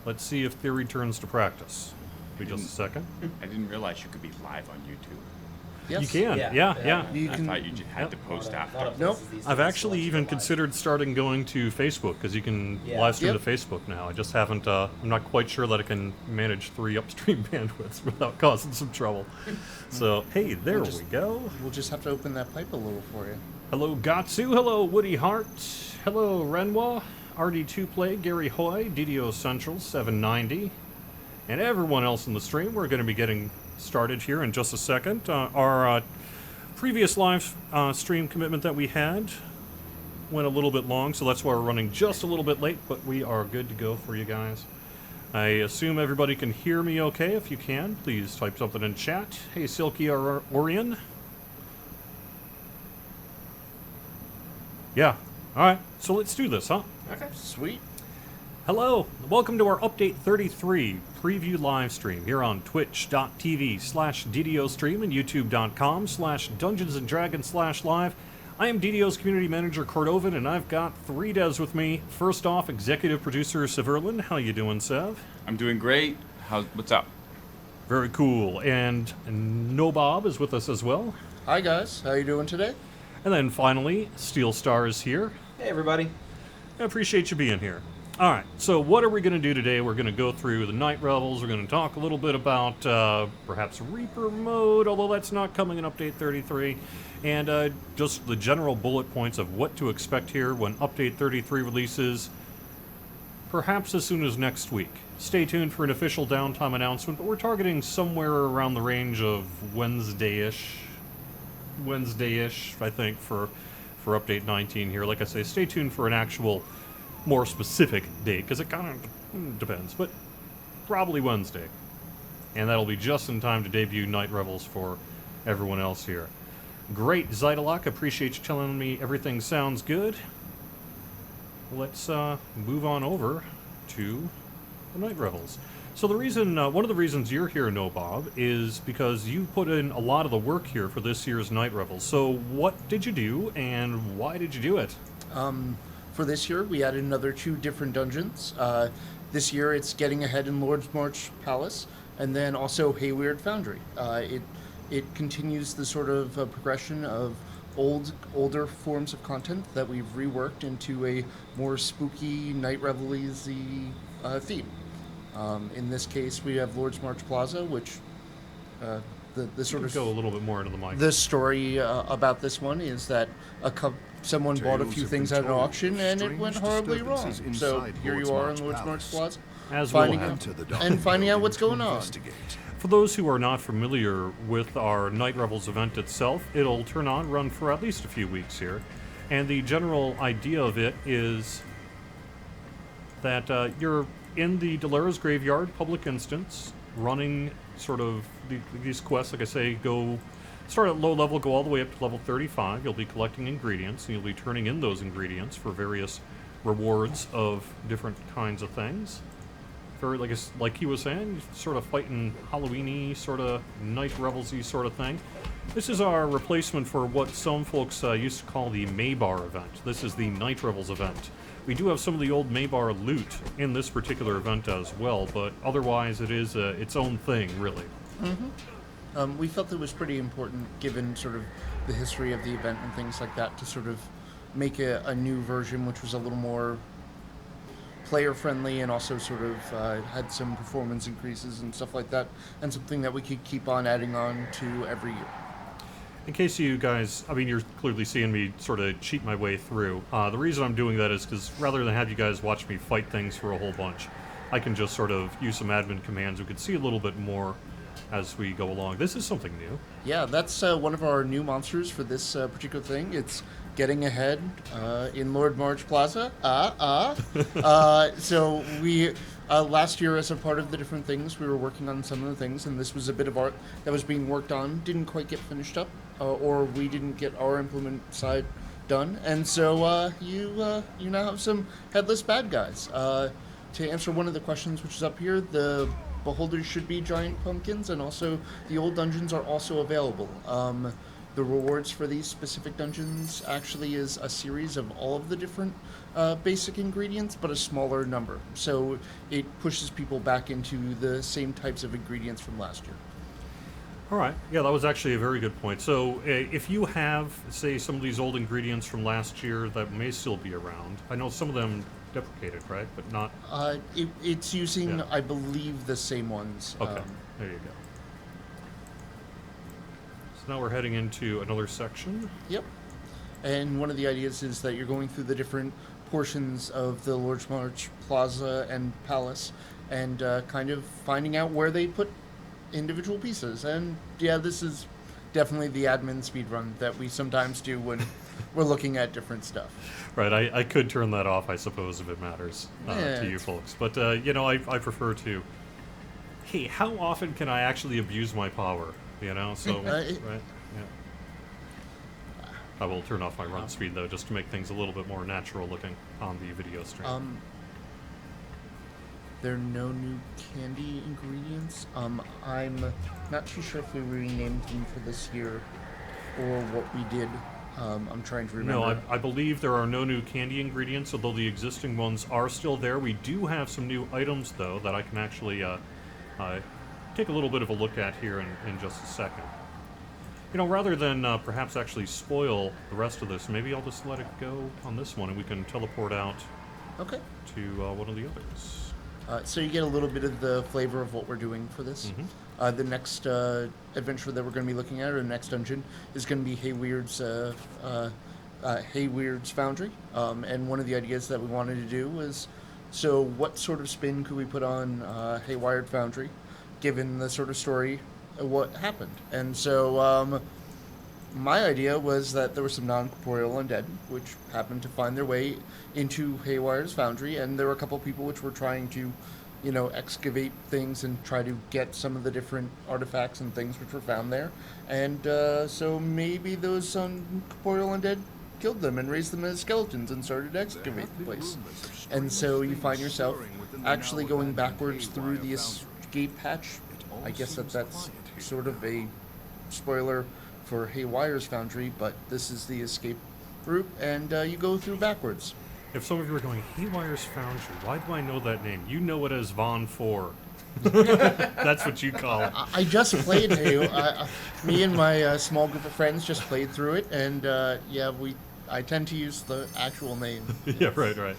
Let's see if theory turns to practice. Wait just a second. I didn't realize you could be live on YouTube. Yes. You can, yeah. You I can, thought you just had to post after. Nope. I've actually even considered starting going to Facebook, because you can live stream Yep. to Facebook now. I just haven't, I'm not quite sure that I can manage 3 upstream bandwidths without causing some trouble. So, hey, there we go. We'll just have to open that pipe a little for you. Hello, Gatsu. Hello, Woody Hart. Hello, Renoir. RD2 Play, Gary Hoy, DDO Central 790. And everyone else in the stream. We're going to be getting started here in just a second. Our previous live stream commitment that we had went a little bit long, so that's why we're running just a little bit late, but we are good to go for you guys. I assume everybody can hear me okay. If you can, please type something in chat. Hey, Silky Orion. Yeah. Alright, so let's do this, huh? Okay. Sweet. Hello, welcome to our Update 33 preview live stream here on twitch.tv/DDOstream and youtube.com/DungeonsandDragons/live. I am DDO's community manager Cordovin, and I've got 3 devs with me. First off, executive producer Severlin. How you doing, Sev? I'm doing great. What's up? Very cool. And No Bob is with us as well. Hi guys, how you doing today? And then finally, Steel Star is here. Hey everybody. I appreciate you being here. Alright, so what are we going to do today? We're going to go through the Night Revels. We're going to talk a little bit about perhaps Reaper mode, although that's not coming in Update 33. And just the general bullet points of what to expect here when Update 33 releases, perhaps as soon as next week. Stay tuned for an official downtime announcement, but we're targeting somewhere around the range of Wednesday-ish, I think, for Update 19 here. Like I say, stay tuned for an actual more specific date, because it kind of depends, but probably Wednesday. And that'll be just in time to debut Night Revels for everyone else here. Great, Zytalock, appreciate you telling me everything sounds good. Let's move on over to the Night Revels. So the reason, one of the reasons you're here, No Bob, is because you put in a lot of the work here for this year's Night Revels. So what did you do, and why did you do it? For this year, we added another 2 different dungeons. This year, it's Getting Ahead in Lord's March Palace, and then also Hayward Foundry. It continues the sort of progression of older forms of content that we've reworked into a more spooky, Night Revel-y theme. In this case, we have Lord's March Plaza, which the sort of go a little bit more into the mic. The story about this one is that someone bought a few things at an auction and it went horribly wrong. So here you are in Lord's March Plaza, finding out what's going on. For those who are not familiar with our Night Revels event itself, it'll run for at least a few weeks here. And the general idea of it is that you're in the Delara's Graveyard public instance, running sort of these quests, like I say, start at low level, go all the way up to level 35. You'll be collecting ingredients, and you'll be turning in those ingredients for various rewards of different kinds of things. Very, like he was saying, sort of fighting Halloween-y, sort of Night Revels-y sort of thing. This is our replacement for what some folks used to call the Maybar event. This is the Night Revels event. We do have some of the old Maybar loot in this particular event as well, but otherwise it is its own thing, really. Mm-hmm. We felt it was pretty important, given sort of the history of the event and things like that, to sort of make a new version which was a little more player-friendly and also sort of had some performance increases and stuff like that, and something that we could keep on adding on to every year. In case you guys, I mean, you're clearly seeing me sort of cheat my way through. The reason I'm doing that is because rather than have you guys watch me fight things for a whole bunch, I can just sort of use some admin commands. We could see a little bit more as we go along. This is something new. Yeah, that's one of our new monsters for this particular thing. It's Getting Ahead in Lord March Plaza. So we, last year as a part of the different things, we were working on some of the things, and this was a bit of art that was being worked on, didn't quite get finished up, or we didn't get our implement side done, and so you now have some headless bad guys. To answer one of the questions which is up here, the beholders should be giant pumpkins, and also the old dungeons are also available. the rewards for these specific dungeons actually is a series of all of the different basic ingredients, but a smaller number. So it pushes people back into the same types of ingredients from last year. All right. Yeah, that was actually a very good point. So, if you have, say, some of these old ingredients from last year that may still be around, I know some of them deprecated, right? But not. It's using, Yeah. I believe, the same ones. Okay. There you go. So now we're heading into another section. Yep. And one of the ideas is that you're going through the different portions of the Lord's March Plaza and Palace and kind of finding out where they put individual pieces. And yeah, this is definitely the admin speedrun that we sometimes do when we're looking at different stuff. Right. I could turn that off, I suppose, if it matters Yeah, to you it's- folks. But, you know, I prefer to. Hey, how often can I actually abuse my power? You know? So, right. Yeah. I will turn off my run speed, though, just to make things a little bit more natural looking on the video stream. There are no new candy ingredients. I'm not too sure if we renamed them for this year or what we did. I'm trying to remember. No, I believe there are no new candy ingredients, although the existing ones are still there. We do have some new items, though, that I can actually take a little bit of a look at here in just a second. You know, rather than perhaps actually spoil the rest of this, maybe I'll just let it go on this one, and we can teleport out Okay. to one of the others. So you get a little bit of the flavor of what we're doing for this. Mm-hmm. The next adventure that we're going to be looking at, or the next dungeon, is going to be Hayward's Foundry. And one of the ideas that we wanted to do was, so what sort of spin could we put on Hayward Foundry, given the sort of story of what happened? And so my idea was that there were some non-corporeal undead, which happened to find their way into Haywire's Foundry, and there were a couple people which were trying to, you know, excavate things and try to get some of the different artifacts and things which were found there. And so maybe those non-corporeal undead killed them and raised them as skeletons and started to excavate the place. And so you find yourself actually going backwards through the escape hatch. I guess that's sort of a spoiler for Haywire's Foundry, but this is the escape route, and you go through backwards. If some of you are going, Haywire's Foundry, why do I know that name? You know it as Von 4. That's what you call it. I just played me and my small group of friends just played through it, and yeah, I tend to use the actual name. Yeah, right.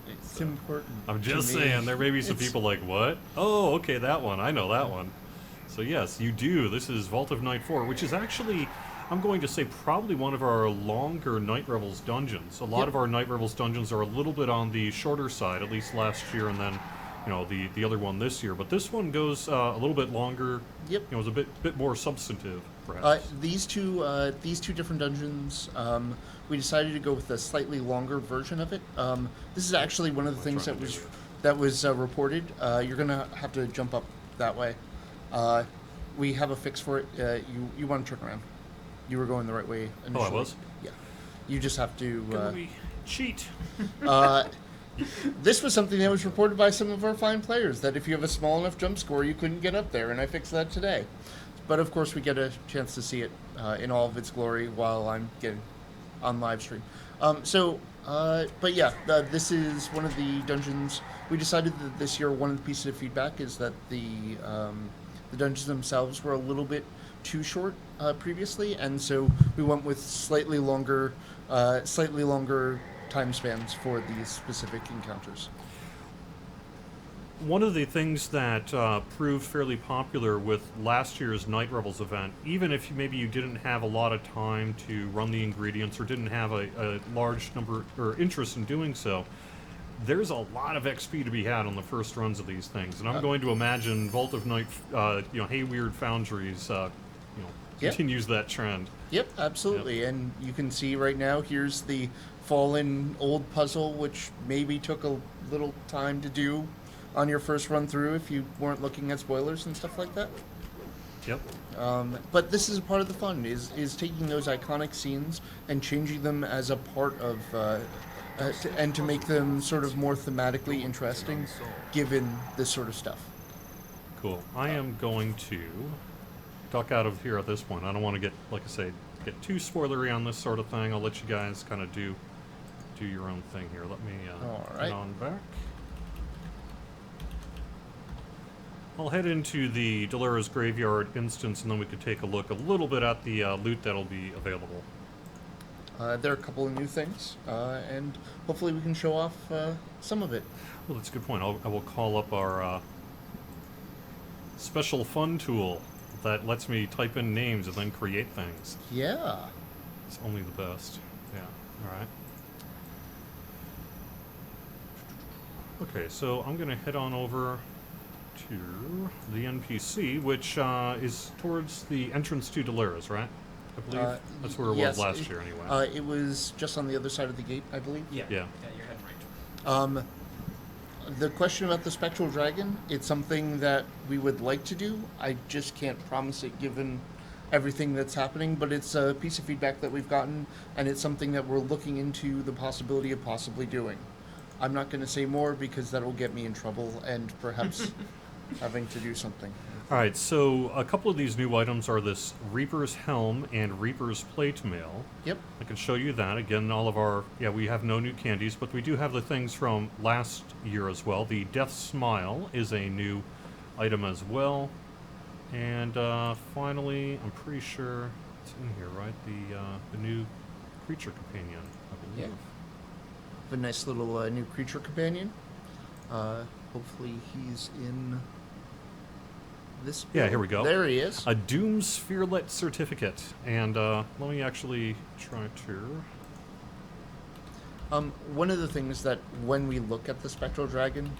It's important. I'm just to me. saying, there may be some people like, what? Oh, okay, that one. I know that one. So yes, you do. This is Vault of Night 4, which is actually, I'm going to say, probably one of our longer Night Revels dungeons. A lot of our Night Revels dungeons are a little bit on the shorter side, at least last year, and then, you know, the other one this year. But this one goes a little bit longer. Yep. You know, it's a bit more substantive, perhaps. These two different dungeons, we decided to go with a slightly longer version of it. This is actually one of the things that was reported. You're gonna have to jump up that way. We have a fix for it. You want to turn around. You were going the right way initially. Oh, I was? Yeah. You just have to... cheat. This was something that was reported by some of our fine players, that if you have a small enough jump score, you couldn't get up there, and I fixed that today. But of course, we get a chance to see it in all of its glory while I'm getting on live stream. But yeah, this is one of the dungeons. We decided that this year one of the pieces of feedback is that the dungeons themselves were a little bit too short previously, and so we went with slightly longer time spans for these specific encounters. One of the things that proved fairly popular with last year's Night Revels event, even if maybe you didn't have a lot of time to run the ingredients or didn't have a large number or interest in doing so, there's a lot of XP to be had on the first runs of these things. And I'm going to imagine Vault of Night, Hayward Foundries, continues that trend. Yep, absolutely. Yep. And you can see right now, here's the fallen old puzzle, which maybe took a little time to do on your first run through if you weren't looking at spoilers and stuff like that. Yep. But this is a part of the fun, is taking those iconic scenes and changing them as a part of, and to make them sort of more thematically interesting, given this sort of stuff. Cool. I am going to duck out of here at this point. I don't want to get, like I say, get too spoilery on this sort of thing. I'll let you guys kind of do your own thing here. Let me All head right. on back. I'll head into the Delara's Graveyard instance, and then we could take a look a little bit at the loot that'll be available. There are a couple of new things, and hopefully we can show off some of it. Well, that's a good point. I will call up our special fun tool that lets me type in names and then create things. Yeah. It's only the best. Yeah. All right. Okay, so I'm going to head on over to the NPC, which is towards the entrance to Delara's, right? I believe that's where it yes, was last year, anyway. It was just on the other side of the gate, I believe. Yeah. Yeah. You're heading right. The question about the Spectral Dragon, it's something that we would like to do. I just can't promise it given everything that's happening, but it's a piece of feedback that we've gotten, and it's something that we're looking into the possibility of possibly doing. I'm not going to say more because that'll get me in trouble and perhaps having to do something. All right, so a couple of these new items are this Reaper's Helm and Reaper's Plate Mail. Yep. I can show you that. Again, all of our, we have no new candies, but we do have the things from last year as well. The Death Smile is a new item as well. And finally, I'm pretty sure it's in here, right? The new Creature Companion, I believe. Yeah. A nice little new creature companion. Hopefully he's in this build. Yeah, here we go. There he is. A Doom Spherelet certificate. And let me actually try to... One of the things that when we look at the Spectral Dragon,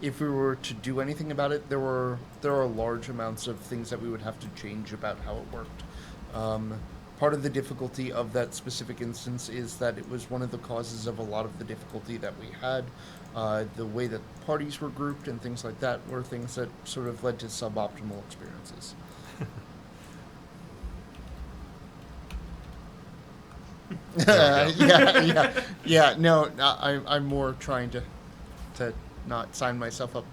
if we were to do anything about it, there are large amounts of things that we would have to change about how it worked. Part of the difficulty of that specific instance is that it was one of the causes of a lot of the difficulty that we had. The way that parties were grouped and things like that were things that sort of led to suboptimal experiences. Yeah. No, I'm more trying to not sign myself up.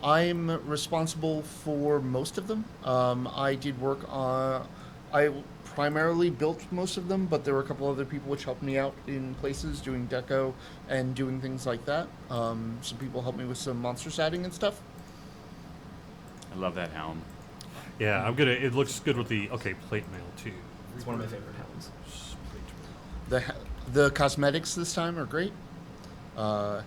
I'm responsible for most of them. I did work on. I primarily built most of them, but there were a couple other people which helped me out in places doing deco and doing things like that. Some people helped me with some monster setting and stuff. I love that helm. Yeah, it looks good with the, plate mail too. It's one of my favorite helms. The cosmetics this time are great. And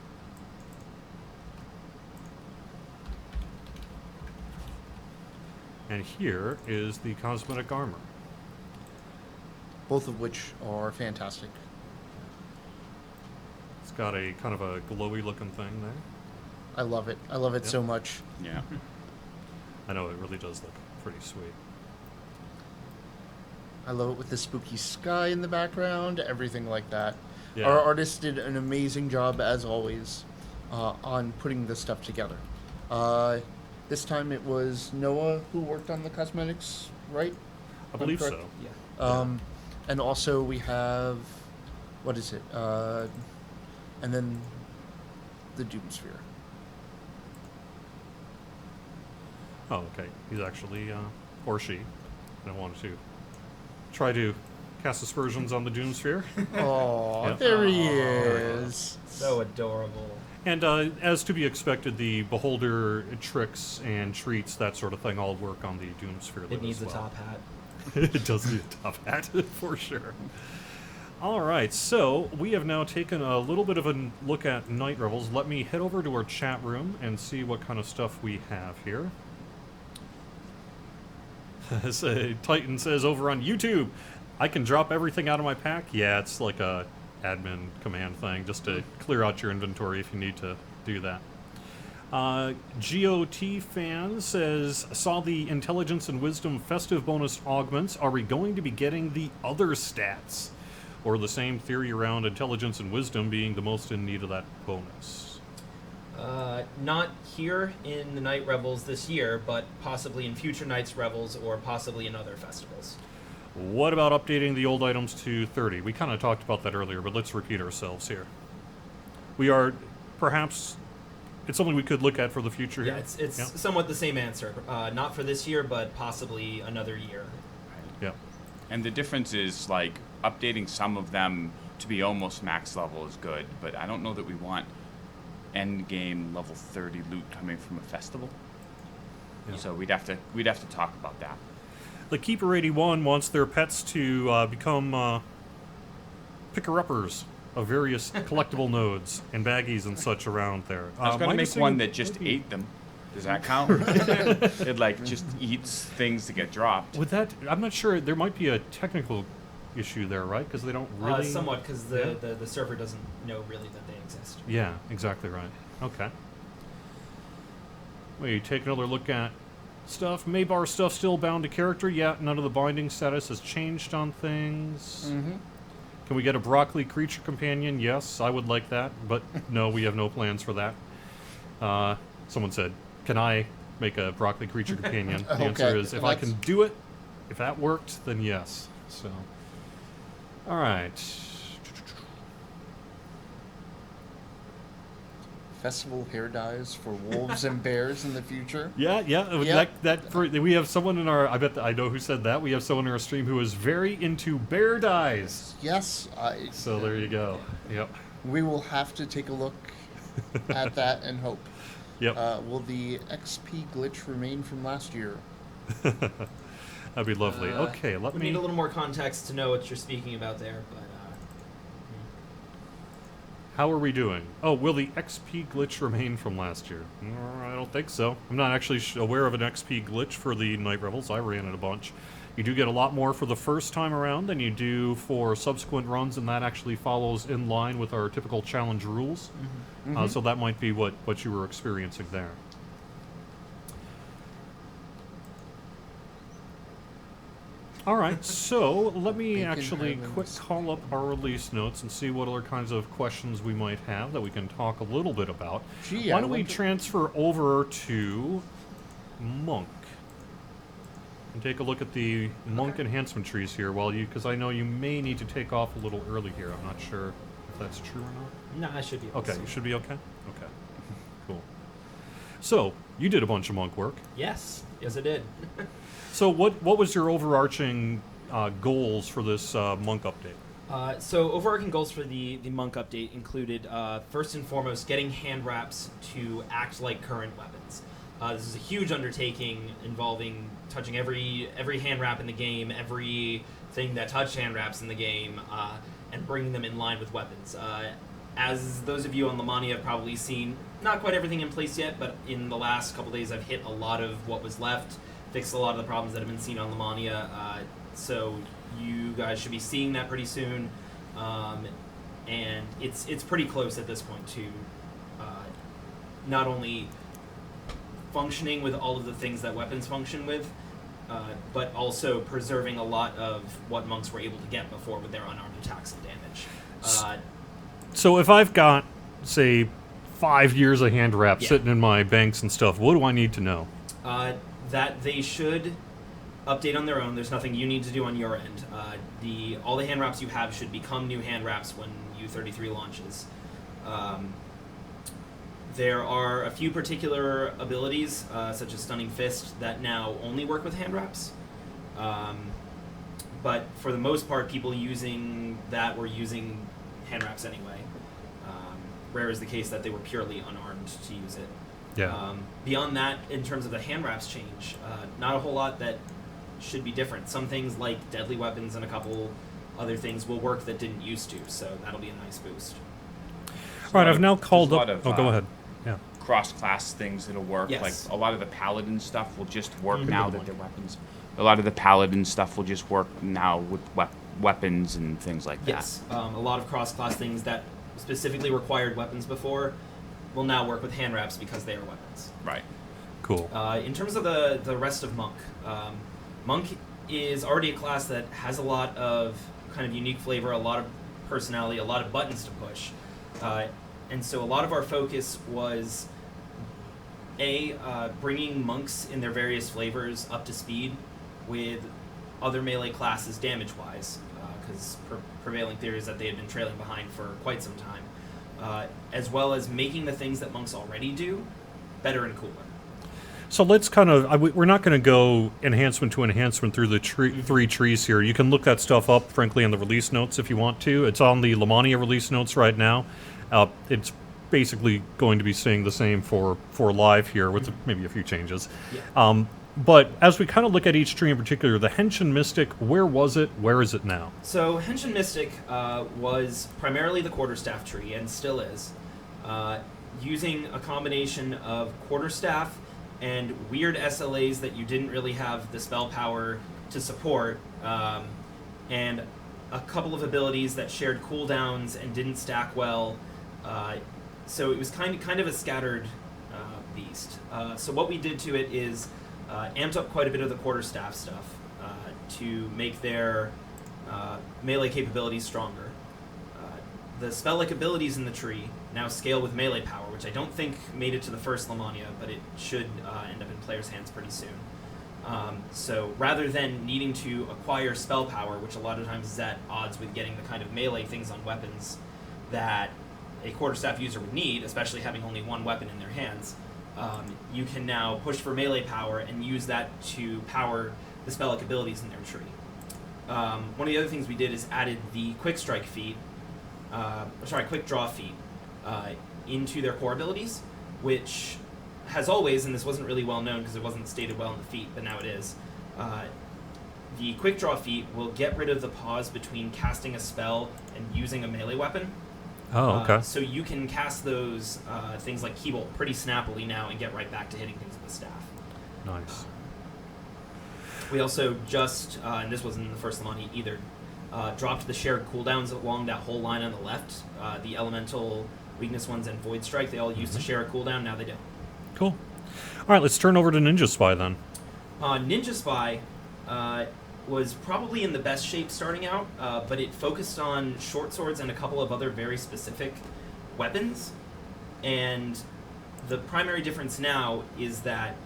here is the cosmetic armor. Both of which are fantastic. It's got a kind of a glowy looking thing there. I love it. I love it so much. Yeah. I know, it really does look pretty sweet. I love it with the spooky sky in the background, everything like that. Yeah. Our artist did an amazing job, as always, on putting this stuff together. This time it was Noah who worked on the cosmetics, right? I believe correct? so. Yeah. And also we have, what is it? And then the Doom Sphere. Oh, okay. He's actually, or she. I wanted to try to cast aspersions on the Doom Sphere. Oh, Yep. there he is. So adorable. And as to be expected, the Beholder tricks and treats, that sort of thing, all work on the Doom Sphere. It needs as a well. top hat. It does need a top hat, for sure. All right, so we have now taken a little bit of a look at Night Revels. Let me head over to our chat room and see what kind of stuff we have here. As Titan says over on YouTube, I can drop everything out of my pack. Yeah, it's like a admin command thing, just to clear out your inventory if you need to do that. GOT fan says, saw the intelligence and wisdom festive bonus augments. Are we going to be getting the other stats? Or the same theory around intelligence and wisdom being the most in need of that bonus? Not here in the Night Revels this year, but possibly in future Nights Revels or possibly in other festivals. What about updating the old items to 30? We kind of talked about that earlier, but let's repeat ourselves here. We are perhaps... It's something we could look at for the future Yeah, here. it's somewhat the same answer. Not for this year, but possibly another year. Yeah. And the difference is, like, updating some of them to be almost max level is good, but I don't know that we want end game level 30 loot coming from a festival. Yeah. So we'd have to talk about that. The Keeper 81 wants their pets to become picker-uppers of various collectible nodes and baggies and such around there. I was going to my make understanding- one that just ate them. Does that count? It like just eats things that get dropped. With that, I'm not sure. There might be a technical issue there, right? Because they don't really. Somewhat, because the server doesn't know really that they exist. Yeah, exactly right. Okay. We take another look at stuff. Maybar stuff still bound to character. Yeah, none of the binding status has changed on things. Mm-hmm. Can we get a broccoli creature companion? Yes, I would like that, but no, we have no plans for that. Someone said, "Can I make a broccoli creature companion?" The answer Okay, is, if I can do it, if that worked, then yes. So, all right. Festival hair dyes for wolves and bears in the future. Yeah. Yep. We have someone in our. I know who said that. We have someone in our stream who is very into bear dyes. Yes. So there you go. Yep. We will have to take a look at that and hope. Yep. Will the XP glitch remain from last year? That'd be lovely. Okay, let We me. need a little more context to know what you're speaking about there, but How are we doing? Oh, will the XP glitch remain from last year? I don't think so. I'm not actually aware of an XP glitch for the Night Revels. I ran it a bunch. You do get a lot more for the first time around than you do for subsequent runs, and that actually follows in line with our typical challenge rules. Mm-hmm. So that might be what you were experiencing there. All right, so let me Bacon actually Highlands. quick call up our release notes and see what other kinds of questions we might have that we can talk a little bit about. Gee, Why I don't we wonder- transfer over to Monk and take a look at the Monk enhancement trees here while you, because I know you may need to take off a little early here. I'm not sure if that's true or not. no, I should be able Okay, to. you should be okay? Okay, cool. So, you did a bunch of Monk work. Yes, I did. So what was your overarching goals for this Monk update? So overarching goals for the Monk update included, first and foremost, getting hand wraps to act like current weapons. This is a huge undertaking involving touching every hand wrap in the game, everything that touched hand wraps in the game, and bringing them in line with weapons. As those of you on Lamani have probably seen, not quite everything in place yet, but in the last couple days I've hit a lot of what was left, fixed a lot of the problems that have been seen on Lamania, so you guys should be seeing that pretty soon, and it's pretty close at this point to not only functioning with all of the things that weapons function with, but also preserving a lot of what monks were able to get before with their unarmed attacks and damage. So if I've got, say, 5 years of hand wrap Yeah. sitting in my banks and stuff, what do I need to know? That they should update on their own. There's nothing you need to do on your end. All the hand wraps you have should become new hand wraps when U33 launches. There are a few particular abilities, such as Stunning Fist, that now only work with hand wraps. But for the most part, people using that were using hand wraps anyway. Rare is the case that they were purely unarmed to use it. Yeah. Beyond that, in terms of the hand wraps change, not a whole lot that should be different. Some things like deadly weapons and a couple other things will work that didn't used to, so that'll be a nice boost. All right, I've now called there's up. a lot of, Oh, go ahead. Yeah. Cross-class things that'll work. Yes. Like a lot of the paladin stuff will just work Mhm. now that they're weapons. A lot of the paladin stuff will just work now with weapons and things like that. Yes, a lot of cross-class things that specifically required weapons before will now work with hand wraps because they are weapons. Right. Cool. In terms of the rest of Monk, Monk is already a class that has a lot of kind of unique flavor, a lot of personality, a lot of buttons to push. And so a lot of our focus was bringing monks in their various flavors up to speed with other melee classes damage-wise, because prevailing theory is that they had been trailing behind for quite some time, as well as making the things that monks already do better and cooler. So let's kind of, we're not going to go enhancement to enhancement through the three trees here. You can look that stuff up, frankly, in the release notes if you want to. It's on the Lamania release notes right now. It's basically going to be staying the same for live here with maybe a few changes. Yeah. But as we kind of look at each tree in particular, the Henshin Mystic, where was it? Where is it now? So Henshin Mystic was primarily the quarterstaff tree, and still is, using a combination of quarterstaff and weird SLAs that you didn't really have the spell power to support, and a couple of abilities that shared cooldowns and didn't stack well. So it was kind of a scattered beast. So what we did to it is amped up quite a bit of the quarterstaff stuff to make their melee capabilities stronger. The spell-like abilities in the tree now scale with melee power, which I don't think made it to the first Lamania, but it should end up in players' hands pretty soon. So rather than needing to acquire spell power, which a lot of times is at odds with getting the kind of melee things on weapons that a quarterstaff user would need, especially having only one weapon in their hands, you can now push for melee power and use that to power the spell-like abilities in their tree. One of the other things we did is added the quick strike feat, quick draw feat, into their core abilities, which has always, and this wasn't really well known because it wasn't stated well in the feat, but now it is, the quick draw feat will get rid of the pause between casting a spell and using a melee weapon. Oh, okay. So you can cast those things like Keybolt pretty snappily now and get right back to hitting things with the staff. Nice. We also just, and this wasn't in the first Lamani either, dropped the shared cooldowns along that whole line on the left. The elemental weakness ones and Void Strike, they all used to share a cooldown, now they don't. Cool. All right, let's turn over to Ninja Spy then. Ninja Spy was probably in the best shape starting out, but it focused on short swords and a couple of other very specific weapons. And the primary difference now is that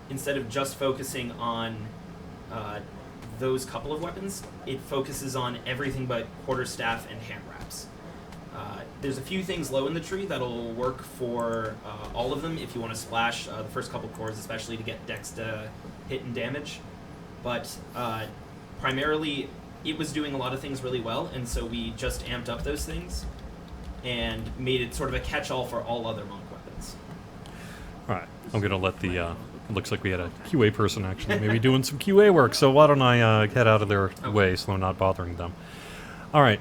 instead of just focusing on those couple of weapons, it focuses on everything but quarterstaff and hand wraps. There's a few things low in the tree that'll work for all of them if you want to splash the first couple cores, especially to get dex to hit and damage. But primarily, it was doing a lot of things really well, and so we just amped up those things and made it sort of a catch-all for all other monk weapons. All right, I'm going to let the... it looks like we had a QA person actually maybe doing some QA work, so why don't I get out of their way so I'm not bothering them. All right,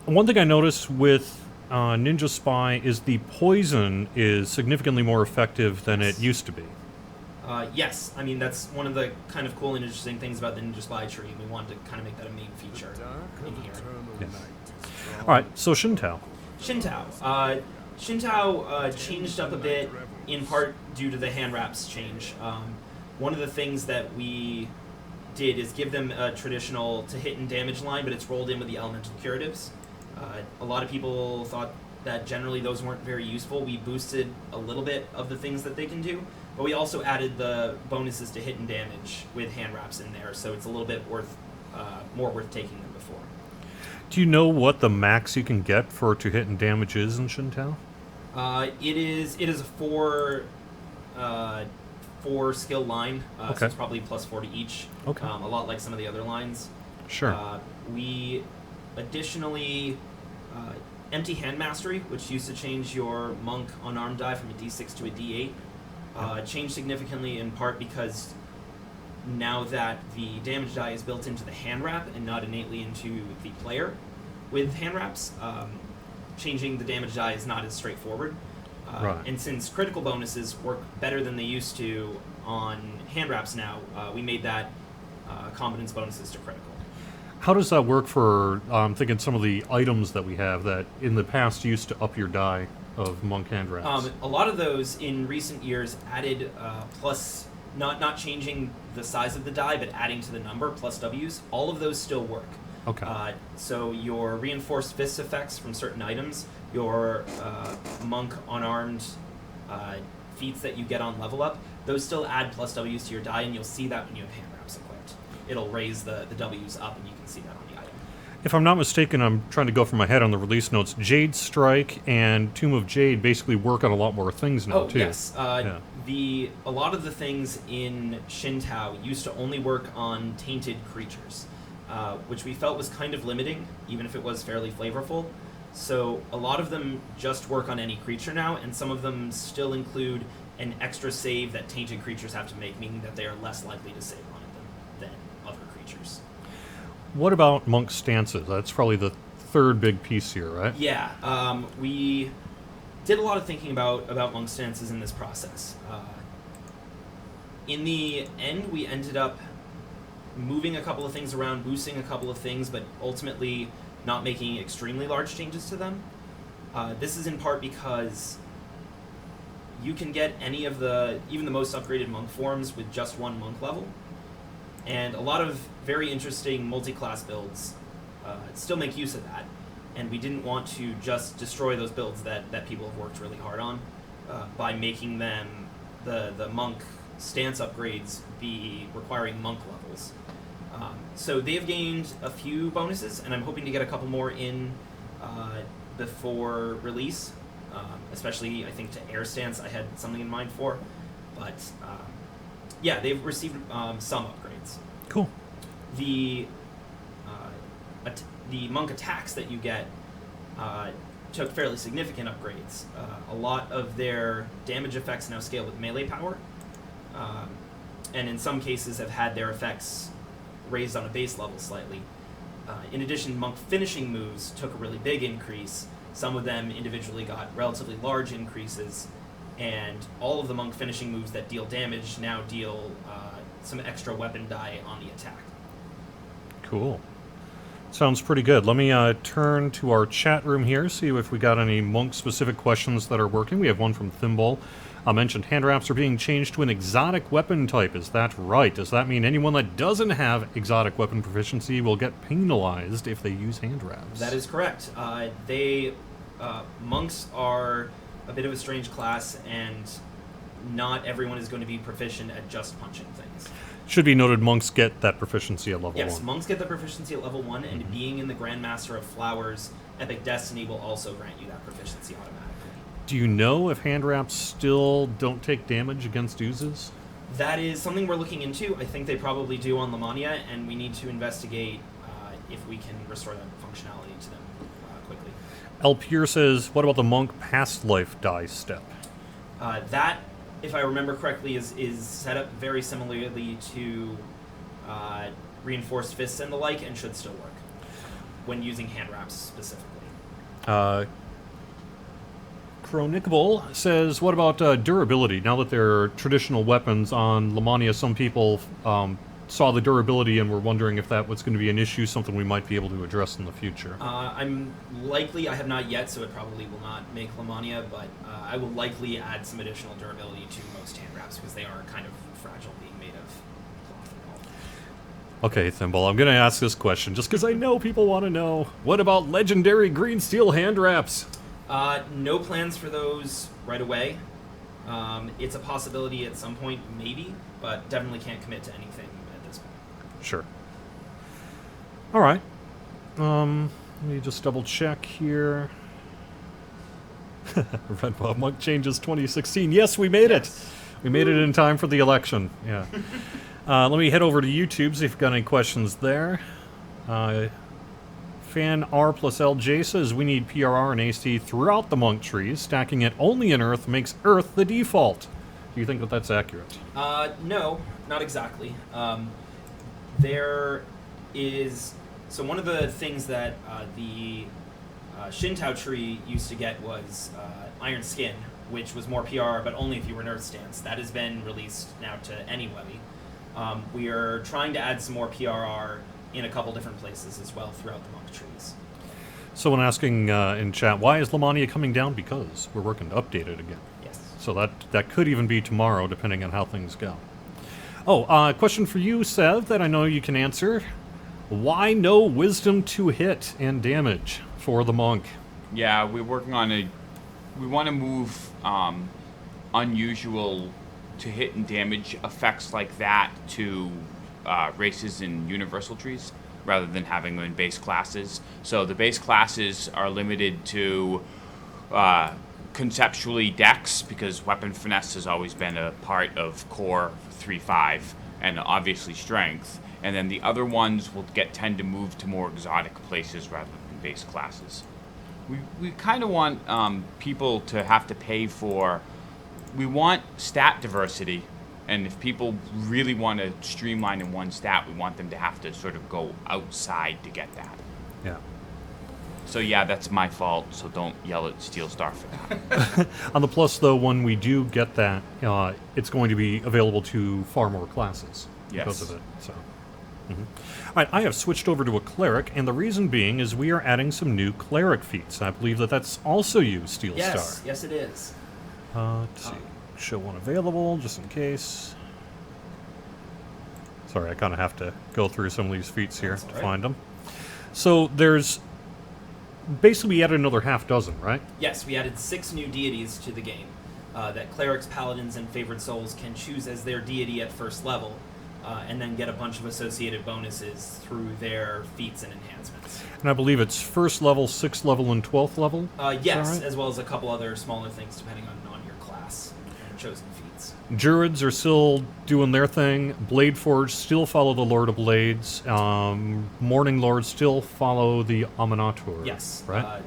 one thing I noticed with Ninja Spy is the poison is significantly more effective than it used to be. Yes, I mean, that's one of the kind of cool and interesting things about the Ninja Spy tree. We wanted to kind of make that a main feature in here. Yes. All right, so Shintao. Shintao changed up a bit, in part due to the hand wraps change. One of the things that we did is give them a traditional to hit and damage line, but it's rolled in with the elemental curatives. A lot of people thought that generally those weren't very useful. We boosted a little bit of the things that they can do, but we also added the bonuses to hit and damage with hand wraps in there, so it's a little bit more worth taking than before. Do you know what the max you can get for to hit and damage is in Shintao? It is a four skill line, okay. So it's probably +4 to each. Okay. A lot like some of the other lines. Sure. We additionally empty hand mastery, which used to change your monk unarmed die from a D6 to a D8, changed significantly in part because now that the damage die is built into the hand wrap and not innately into the player with hand wraps, changing the damage die is not as straightforward. Right. And since critical bonuses work better than they used to on hand wraps now, we made that competence bonuses to critical. How does that work for, I'm thinking some of the items that we have that in the past used to up your die of monk hand wraps? A lot of those in recent years added plus, not changing the size of the die, but adding to the number, plus Ws. All of those still work. Okay. So your reinforced fist effects from certain items, your monk unarmed feats that you get on level up, those still add plus Ws to your die, and you'll see that when you have hand wraps equipped. It'll raise the Ws up, and you can see that on the item. If I'm not mistaken, I'm trying to go from my head on the release notes. Jade Strike and Tomb of Jade basically work on a lot more things now, too. Yes. Yeah. A lot of the things in Xintao used to only work on tainted creatures, which we felt was kind of limiting, even if it was fairly flavorful. So a lot of them just work on any creature now, and some of them still include an extra save that tainted creatures have to make, meaning that they are less likely to save on it than other creatures. What about monk stances? That's probably the third big piece here, right? Yeah, we did a lot of thinking about monk stances in this process. In the end, we ended up moving a couple of things around, boosting a couple of things, but ultimately not making extremely large changes to them. This is in part because you can get even the most upgraded monk forms with just one monk level, and a lot of very interesting multi-class builds still make use of that, and we didn't want to just destroy those builds that people have worked really hard on by making them the monk stance upgrades be requiring monk levels. So they've gained a few bonuses, and I'm hoping to get a couple more in before release, especially I think to air stance I had something in mind for, but yeah, they've received some upgrades. Cool. The monk attacks that you get took fairly significant upgrades. A lot of their damage effects now scale with melee power, and in some cases have had their effects raised on a base level slightly. In addition, monk finishing moves took a really big increase. Some of them individually got relatively large increases, and all of the monk finishing moves that deal damage now deal some extra weapon die on the attack. Cool. Sounds pretty good. Let me turn to our chat room here, see if we got any monk-specific questions that are working. We have one from Thimble. Mentioned hand wraps are being changed to an exotic weapon type. Is that right? Does that mean anyone that doesn't have exotic weapon proficiency will get penalized if they use hand wraps? That is correct. Monks are a bit of a strange class, and not everyone is going to be proficient at just punching things. Should be noted, monks get that proficiency at level 1. Yes, monks get the proficiency at level 1, and being in the Grandmaster of Flowers, Epic Destiny will also grant you that proficiency automatically. Do you know if hand wraps still don't take damage against oozes? That is something we're looking into. I think they probably do on Lamania, and we need to investigate if we can restore that functionality to them quickly. El Pier says, what about the monk past life die step? That, if I remember correctly, is set up very similarly to reinforced fists and the like, and should still work when using hand wraps specifically. Chronicable says, what about durability? Now that they're traditional weapons on Lamania, some people saw the durability and were wondering if that was going to be an issue, something we might be able to address in the future. I have not yet, so it probably will not make Lamania, but I will likely add some additional durability to most hand wraps because they are kind of fragile, being made of cloth and all. Okay, Thimble, I'm going to ask this question just because I know people want to know. What about legendary green steel hand wraps? No plans for those right away. It's a possibility at some point, maybe, but definitely can't commit to anything at this point. Sure. All right. Let me just double check here. Red Bob Monk changes 2016. Yes, we made it. We made it in time for the election. Yeah. Let me head over to YouTube, see if you've got any questions there. Fan R plus LJ says we need PRR and AC throughout the monk trees. Stacking it only in Earth makes Earth the default. Do you think that that's accurate? No, not exactly. So one of the things that the Xintao tree used to get was Iron Skin, which was more PRR, but only if you were in Earth stance. That has been released now to anybody. We are trying to add some more PRR in a couple different places as well throughout the monk trees. Someone asking in chat, why is Lamania coming down? Because we're working to update it again. Yes. So that could even be tomorrow, depending on how things go. Oh, question for you, Sev, that I know you can answer. Why no wisdom to hit and damage for the monk? Yeah, we're working on we want to move unusual to hit and damage effects like that to races in universal trees. rather than having them in base classes. So the base classes are limited to conceptually dex, because weapon finesse has always been a part of core 3.5, and obviously strength. And then the other ones will tend to move to more exotic places rather than base classes. We kind of want people to have to pay for. We want stat diversity, and if people really want to streamline in one stat, we want them to have to sort of go outside to get that. Yeah. So yeah, that's my fault, so don't yell at Steel Star for that. On the plus, though, when we do get that, it's going to be available to far more classes because Yes. of it. So, All right, I have switched over to a Cleric, and the reason being is we are adding some new Cleric feats. I believe that that's also you, Steel Yes, Star. yes, it is. Let's see. Show one available, just in case. Sorry, I kind of have to go through some of these feats here That's to all right. find them. So there's... Basically, we added another half dozen, right? Yes, we added 6 new deities to the game that clerics, paladins, and favored souls can choose as their deity at first level, and then get a bunch of associated bonuses through their feats and enhancements. And I believe it's first level, 6th level, and 12th level? Yes, right? as well as a couple other smaller things depending on your class and chosen feats. Druids are still doing their thing. Bladeforge still follow the Lord of Blades. Morning Lords still follow the Aminator. Yes. Right?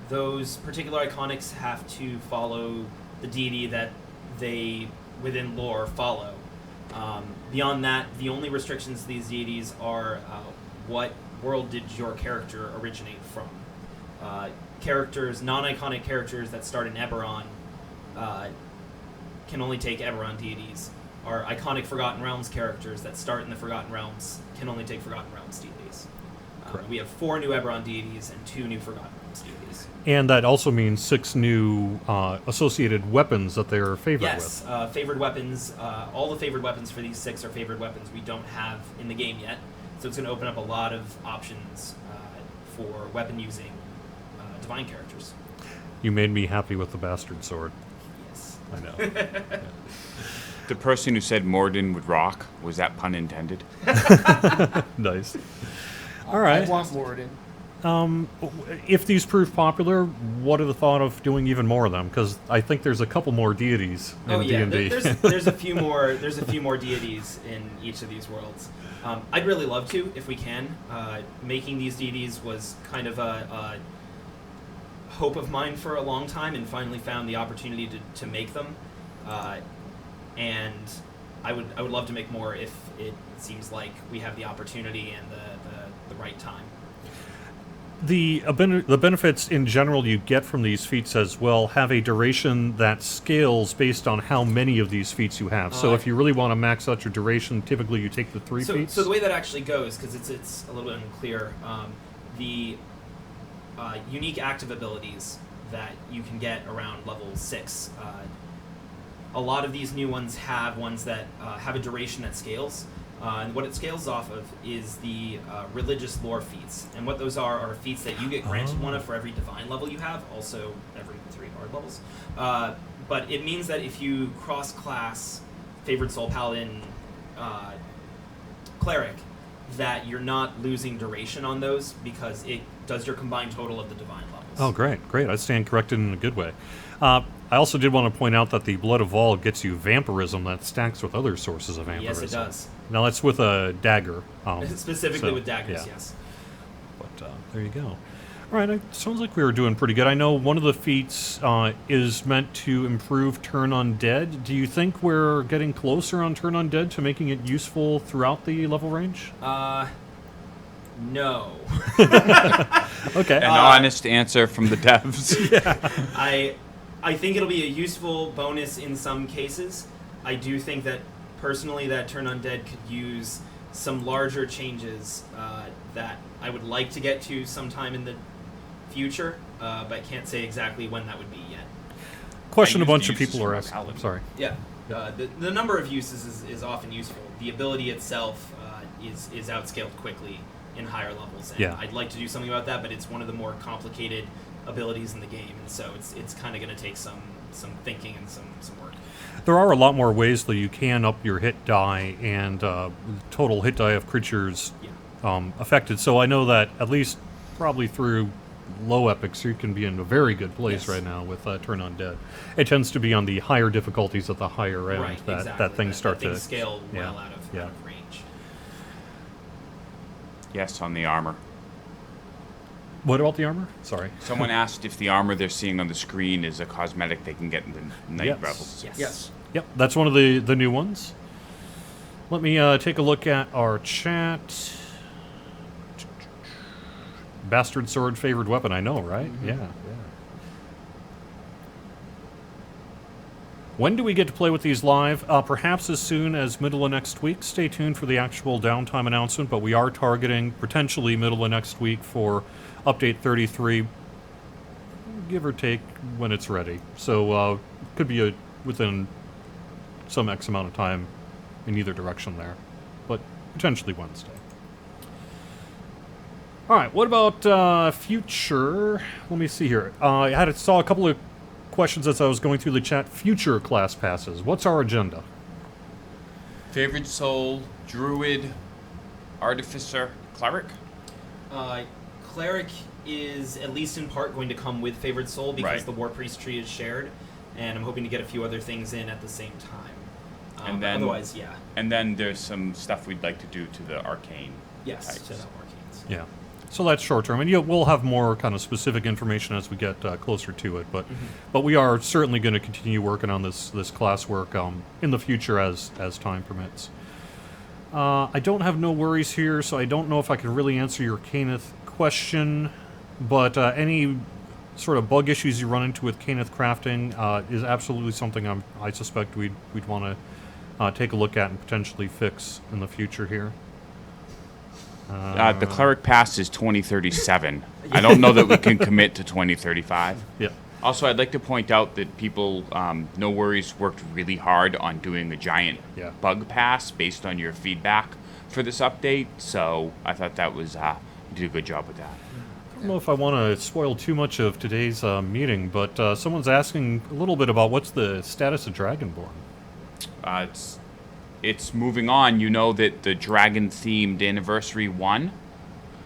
Those particular iconics have to follow the deity that they, within lore, follow. Beyond that, the only restrictions to these deities are what world did your character originate from. Characters, non-iconic characters that start in Eberron can only take Eberron deities. Our iconic Forgotten Realms characters that start in the Forgotten Realms can only take Forgotten Realms deities. Correct. We have 4 new Eberron deities and 2 new Forgotten Realms deities. And that also means 6 new associated weapons that they're favored Yes, with. favored weapons. All the favored weapons for these 6 are favored weapons we don't have in the game yet. So it's going to open up a lot of options for weapon using divine characters. You made me happy with the Bastard Sword. Yes. I know. The person who said Morden would rock, was that pun intended? Nice. All right. I want Moradin. If these prove popular, what are the thought of doing even more of them? Because I think there's a couple more deities in Oh yeah, D&D. there's a few more. There's a few more deities in each of these worlds. I'd really love to if we can. Making these deities was kind of a hope of mine for a long time, and finally found the opportunity to make them. And I would love to make more if it seems like we have the opportunity and the right time. The benefits in general you get from these feats as well have a duration that scales based on how many of these feats you have. So if you really want to max out your duration, typically you take the 3 feats. So the way that actually goes, because it's a little bit unclear, the unique active abilities that you can get around level 6. A lot of these new ones have ones that have a duration that scales. And what it scales off of is the religious lore feats. And what those are feats that you get granted one of for every divine level you have, also every 3 hard levels. But it means that if you cross-class Favored Soul Paladin Cleric, that you're not losing duration on those because it does your combined total of the divine levels. Oh, great. I stand corrected in a good way. I also did want to point out that the Blood of Vol gets you vampirism that stacks with other sources of vampirism. Yes, it does. Now, that's with a dagger. Specifically so, with daggers, yeah. yes. But there you go. All right, it sounds like we were doing pretty good. I know one of the feats is meant to improve Turn Undead. Do you think we're getting closer on Turn Undead to making it useful throughout the level range? No. Okay. An honest answer from the devs. I think it'll be a useful bonus in some cases. I do think that, personally, that Turn Undead could use some larger changes that I would like to get to sometime in the future, but I can't say exactly when that would be yet. Question a used bunch to of use people this are for asking. Paladin. Sorry. Yeah. The number of uses is often useful. The ability itself is outscaled quickly in higher levels, and Yeah. I'd like to do something about that, but it's one of the more complicated abilities in the game, and so it's kind of going to take some thinking and some work. There are a lot more ways that you can up your hit die and total hit die of creatures Yeah. affected. So I know that at least probably through low epics, you can be in a very good place Yes. right now with Turn Undead. It tends to be on the higher difficulties at the higher end Right, that, exactly. that things start things to scale yeah, well out yeah. of range. Yes, on the armor. What about the armor? Sorry. Someone asked if the armor they're seeing on the screen is a cosmetic they can get in the Night Yes. Revels. Yes. Yep, that's one of the new ones. Let me take a look at our chat. Bastard sword, favored weapon. I know, right? Yeah, yeah. When do we get to play with these live? Perhaps as soon as middle of next week. Stay tuned for the actual downtime announcement, but we are targeting potentially middle of next week for update 33, give or take when it's ready. So could be within some X amount of time in either direction there, but potentially Wednesday. All right, what about future? Let me see here. I saw a couple of questions as I was going through the chat. Future class passes. What's our agenda? Favorite soul, druid, artificer, cleric. Cleric is at least in part going to come with favored soul because Right. the war priest tree is shared, and I'm hoping to get a few other things in at the same time. And but then- otherwise, yeah, And then there's some stuff we'd like to do to the arcane. yes, types. to the arcanes. Yeah. So that's short term, and we'll have more kind of specific information as we get closer to it. But we are certainly going to continue working on this classwork in the future as time permits. I don't have no worries here, so I don't know if I can really answer your Caneth question. But any sort of bug issues you run into with Caneth crafting is absolutely something I suspect we'd want to take a look at and potentially fix in the future here. The cleric pass is 2037. I don't know that we can commit to 2035. Yeah. Also, I'd like to point out that people, No Worries, worked really hard on doing a giant Yeah. bug pass based on your feedback for this update. So I thought that was you did a good job with that. I don't know if I want to spoil too much of today's meeting, but someone's asking a little bit about what's the status of Dragonborn. It's moving on. You know that the dragon-themed anniversary won,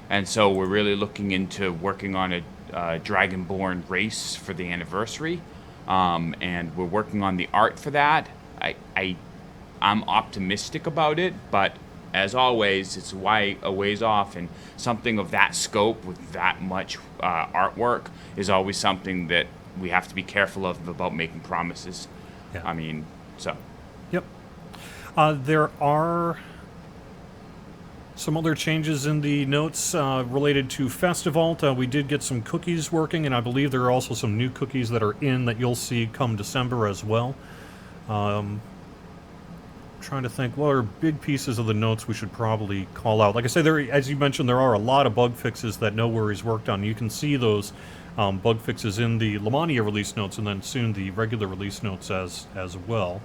and so we're really looking into working on a Dragonborn race for the anniversary, and we're working on the art for that. I'm optimistic about it, but as always, it's a ways off, and something of that scope with that much artwork is always something that we have to be careful of about making promises. Yeah. I mean, so. Yep. There are some other changes in the notes related to Festival. We did get some cookies working, and I believe there are also some new cookies that are in that you'll see come December as well. Trying to think, what are big pieces of the notes we should probably call out? Like I say, as you mentioned, there are a lot of bug fixes that No Worries worked on. You can see those bug fixes in the Lamania release notes, and then soon the regular release notes as well.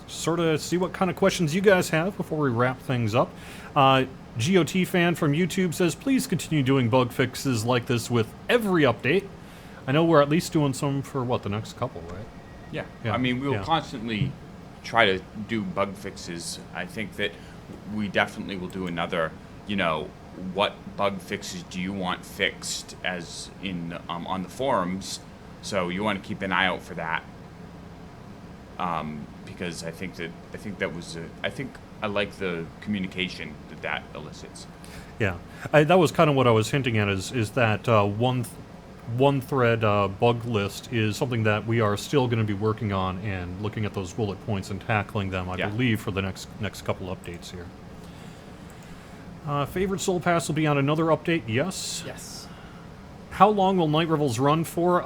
Sort of see what kind of questions you guys have before we wrap things up. GOT fan from YouTube says, please continue doing bug fixes like this with every update. I know we're at least doing some for, the next couple, right? Yeah. Yeah, I mean, we'll yeah. constantly try to do bug fixes. I think that we definitely will do another, what bug fixes do you want fixed as in on the forums. So you want to keep an eye out for that. Because I think I like the communication that elicits. Yeah. That was kind of what I was hinting at is that one thread bug list is something that we are still going to be working on and looking at those bullet points and tackling them, I Yeah. believe, for the next couple updates here. Favorite Soul Pass will be on another update, yes? Yes. How long will Night Revels run for?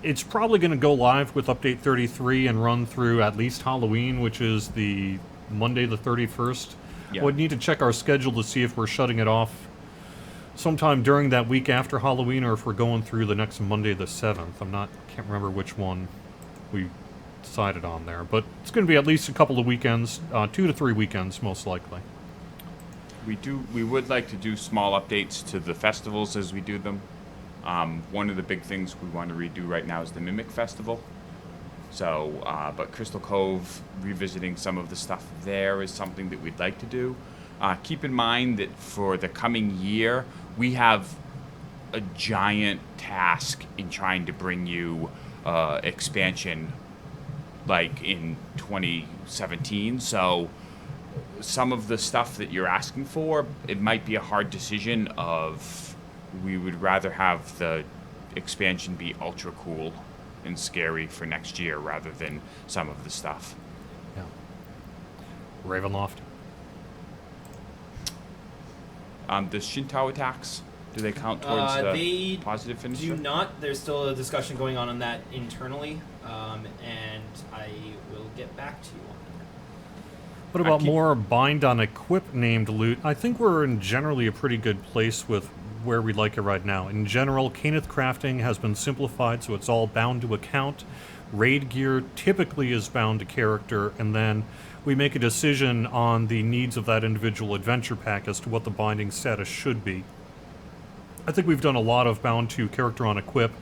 It's probably going to go live with update 33 and run through at least Halloween, which is the Monday the 31st. Yeah. We'd need to check our schedule to see if we're shutting it off sometime during that week after Halloween or if we're going through the next Monday the 7th. Can't remember which one we decided on there, but it's going to be at least a couple of weekends, 2 to 3 weekends most likely. We would like to do small updates to the festivals as we do them. One of the big things we want to redo right now is the Mimic Festival. So, but Crystal Cove, revisiting some of the stuff there is something that we'd like to do. Keep in mind that for the coming year, we have a giant task in trying to bring you expansion like in 2017. So some of the stuff that you're asking for, it might be a hard decision of we would rather have the expansion be ultra cool and scary for next year rather than some of the stuff. Yeah. Ravenloft. The Shinto attacks, do they count towards they the positive finisher? do not. There's still a discussion going on that internally, and I will get back to you on that. What about more bind on equip named loot? I think we're in generally a pretty good place with where we like it right now. In general, Caneth crafting has been simplified, so it's all bound to account. Raid gear typically is bound to character, and then we make a decision on the needs of that individual adventure pack as to what the binding status should be. I think we've done a lot of bound to character on equip,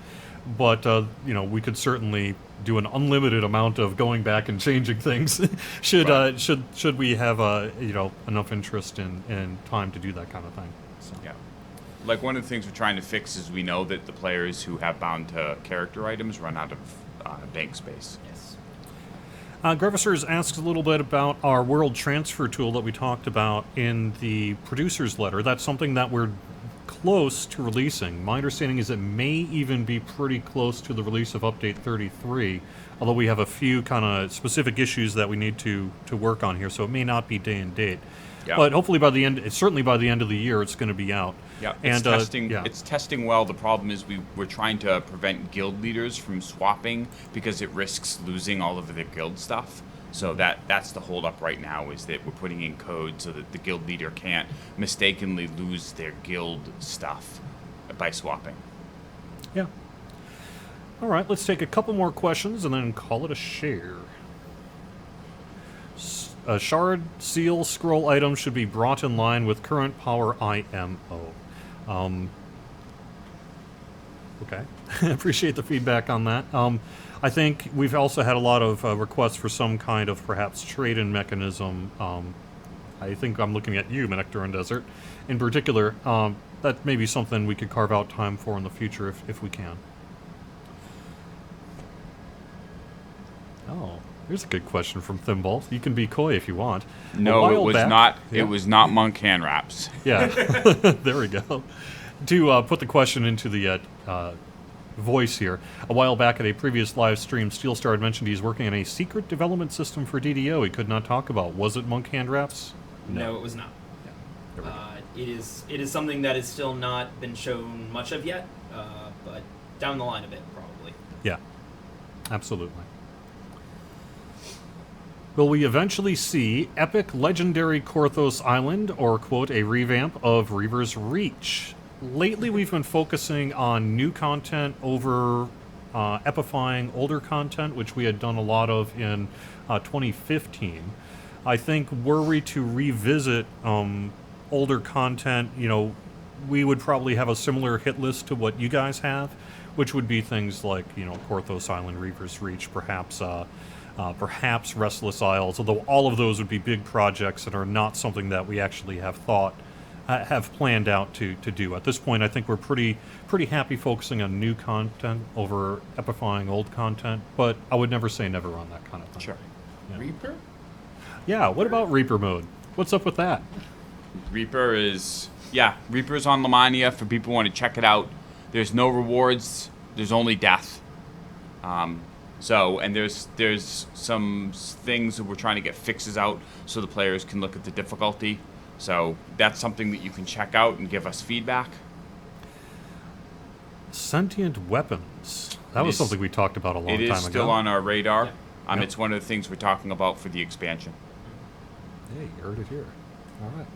but we could certainly do an unlimited amount of going back and changing things should we have enough interest in time to do that kind of thing. So. Yeah. Like one of the things we're trying to fix is we know that the players who have bound to character items run out of bank space. Yes. Grevissers asks a little bit about our world transfer tool that we talked about in the producer's letter. That's something that we're close to releasing. My understanding is it may even be pretty close to the release of Update 33, although we have a few kind of specific issues that we need to work on here, so it may not be day and date. Yeah. But hopefully certainly by the end of the year, it's going to be out. Yeah, and, it's testing well. The problem is we're trying to prevent guild leaders from swapping because it risks losing all of their guild stuff. So that's the holdup right now, is that we're putting in code so that the guild leader can't mistakenly lose their guild stuff by swapping. Yeah. All right, let's take a couple more questions and then call it a share. A shard seal scroll item should be brought in line with current power IMO. Okay. Appreciate the feedback on that. I think we've also had a lot of requests for some kind of perhaps trade-in mechanism. I think I'm looking at you, Nectar and Desert, in particular. That may be something we could carve out time for in the future if we can. Oh, here's a good question from Thimble. You can be coy if you want. No, it was not. Yeah. It was not monk hand wraps. Yeah, there we go. To put the question into the voice here, a while back at a previous live stream, Steelstar had mentioned he's working on a secret development system for DDO he could not talk about. Was it monk hand wraps? No, it was not. It is something that has still not been shown much of yet, but down the line a bit, probably. Yeah, absolutely. Will we eventually see epic legendary Korthos Island, or, quote, a revamp of Reaver's Reach? Lately, we've been focusing on new content over epifying older content, which we had done a lot of in 2015. I think were we to revisit older content, we would probably have a similar hit list to what you guys have, which would be things like, Korthos Island, Reaver's Reach, perhaps Restless Isles, although all of those would be big projects and are not something that we actually have planned out to do. At this point, I think we're pretty happy focusing on new content over epifying old content, but I would never say never on that kind of thing. Sure. Yeah. Reaper? Yeah, what about Reaper mode? What's up with that? Reaper's on Lamania for people who want to check it out. There's no rewards, there's only death. And there's some things that we're trying to get fixes out so the players can look at the difficulty. So that's something that you can check out and give us feedback. Sentient weapons. That was something we talked about a long time ago. It is still on our radar. Yeah. Yep. It's one of the things we're talking about for the expansion. Hey, you heard it here. All right.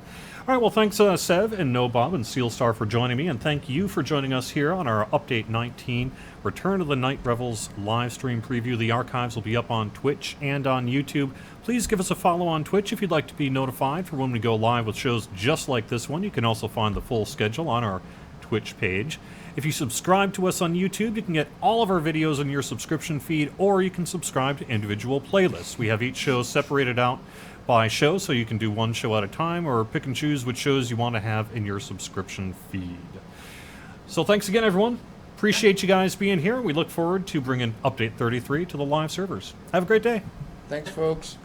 All right, well, thanks, Sev and No Bob and Steelstar for joining me, and thank you for joining us here on our Update 19 Return of the Night Revels live stream preview. The archives will be up on Twitch and on YouTube. Please give us a follow on Twitch if you'd like to be notified for when we go live with shows just like this one. You can also find the full schedule on our Twitch page. If you subscribe to us on YouTube, you can get all of our videos in your subscription feed, or you can subscribe to individual playlists. We have each show separated out by show, so you can do one show at a time, or pick and choose which shows you want to have in your subscription feed. So thanks again, everyone. Appreciate you guys being here. We look forward to bringing Update 33 to the live servers. Have a great day. Thanks, folks.